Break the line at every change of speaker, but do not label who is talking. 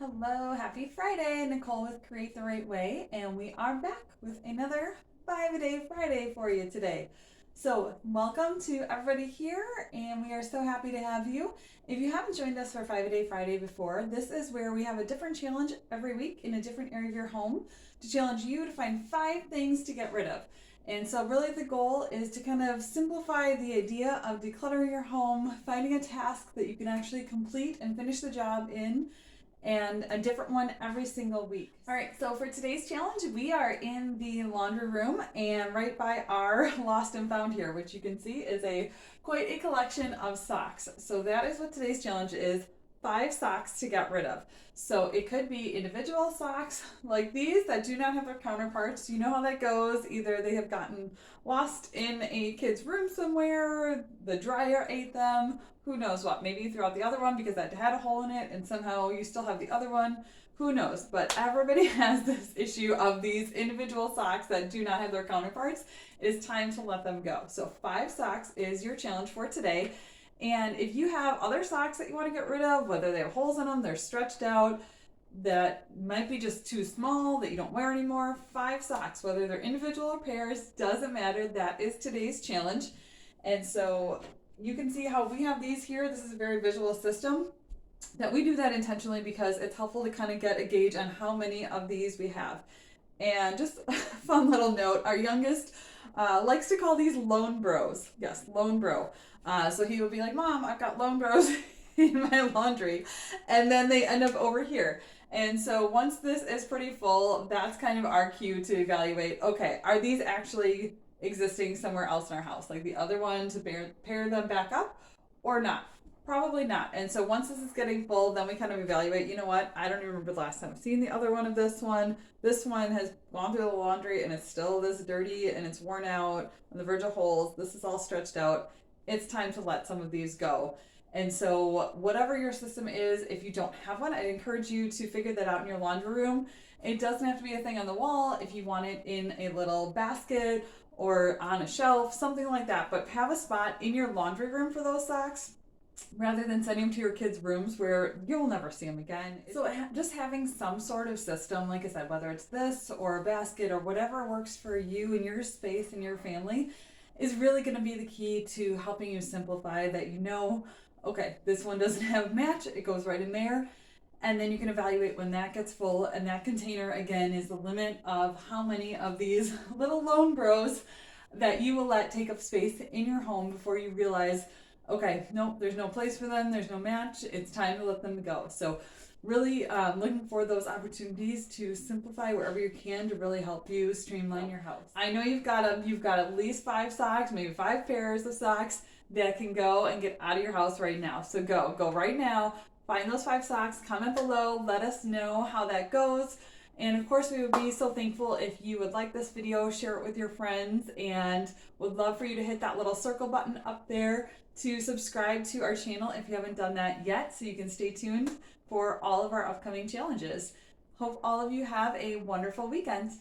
Hello, happy Friday. Nicole with Create the Right Way, and we are back with another 5-a-day Friday for you today. So, welcome to everybody here, and we are so happy to have you. If you haven't joined us for 5-a-day Friday before, this is where we have a different challenge every week in a different area of your home to challenge you to find 5 things to get rid of. And so, really, the goal is to kind of simplify the idea of decluttering your home, finding a task that you can actually complete and finish the job in, and a different one every single week. All right, so for today's challenge, we are in the laundry room and right by our lost and found here, which you can see is quite a collection of socks. So that is what today's challenge is. 5 socks to get rid of. So it could be individual socks like these that do not have their counterparts. You know how that goes. Either they have gotten lost in a kid's room somewhere, the dryer ate them, who knows what. Maybe you threw out the other one because that had a hole in it and somehow you still have the other one. Who knows? But everybody has this issue of these individual socks that do not have their counterparts. It is time to let them go. So 5 socks is your challenge for today. And if you have other socks that you want to get rid of, whether they have holes in them, they're stretched out, that might be just too small, that you don't wear anymore, 5 socks, whether they're individual or pairs, doesn't matter. That is today's challenge. And so you can see how we have these here. This is a very visual system that we do that intentionally because it's helpful to kind of get a gauge on how many of these we have. And just a fun little note, our youngest likes to call these lone bros. Yes, lone bro. So he will be like, Mom, I've got lone bros in my laundry. And then they end up over here. And so once this is pretty full, that's kind of our cue to evaluate, okay, are these actually existing somewhere else in our house? Like the other one to pair them back up or not? Probably not. And so once this is getting full, then we kind of evaluate, you know what, I don't even remember the last time I've seen the other one of this one. This one has gone through the laundry and it's still this dirty and it's worn out on the verge of holes. This is all stretched out. It's time to let some of these go. And so whatever your system is, if you don't have one, I'd encourage you to figure that out in your laundry room. It doesn't have to be a thing on the wall. If you want it in a little basket or on a shelf, something like that, but have a spot in your laundry room for those socks rather than sending them to your kids' rooms where you'll never see them again. So just having some sort of system, like I said, whether it's this or a basket or whatever works for you and your space and your family, is really going to be the key to helping you simplify that. You know, okay, this one doesn't have a match, it goes right in there. And then you can evaluate when that gets full, and that container again is the limit of how many of these little lone bros that you will let take up space in your home before you realize, okay, nope, there's no place for them, there's no match, it's time to let them go. So really looking for those opportunities to simplify wherever you can to really help you streamline your house. I know you've got at least 5 socks, maybe 5 pairs of socks that can go and get out of your house right now. So go right now, find those 5 socks, comment below, let us know how that goes. And of course, we would be so thankful if you would like this video, share it with your friends, and would love for you to hit that little circle button up there to subscribe to our channel if you haven't done that yet, so you can stay tuned for all of our upcoming challenges. Hope all of you have a wonderful weekend.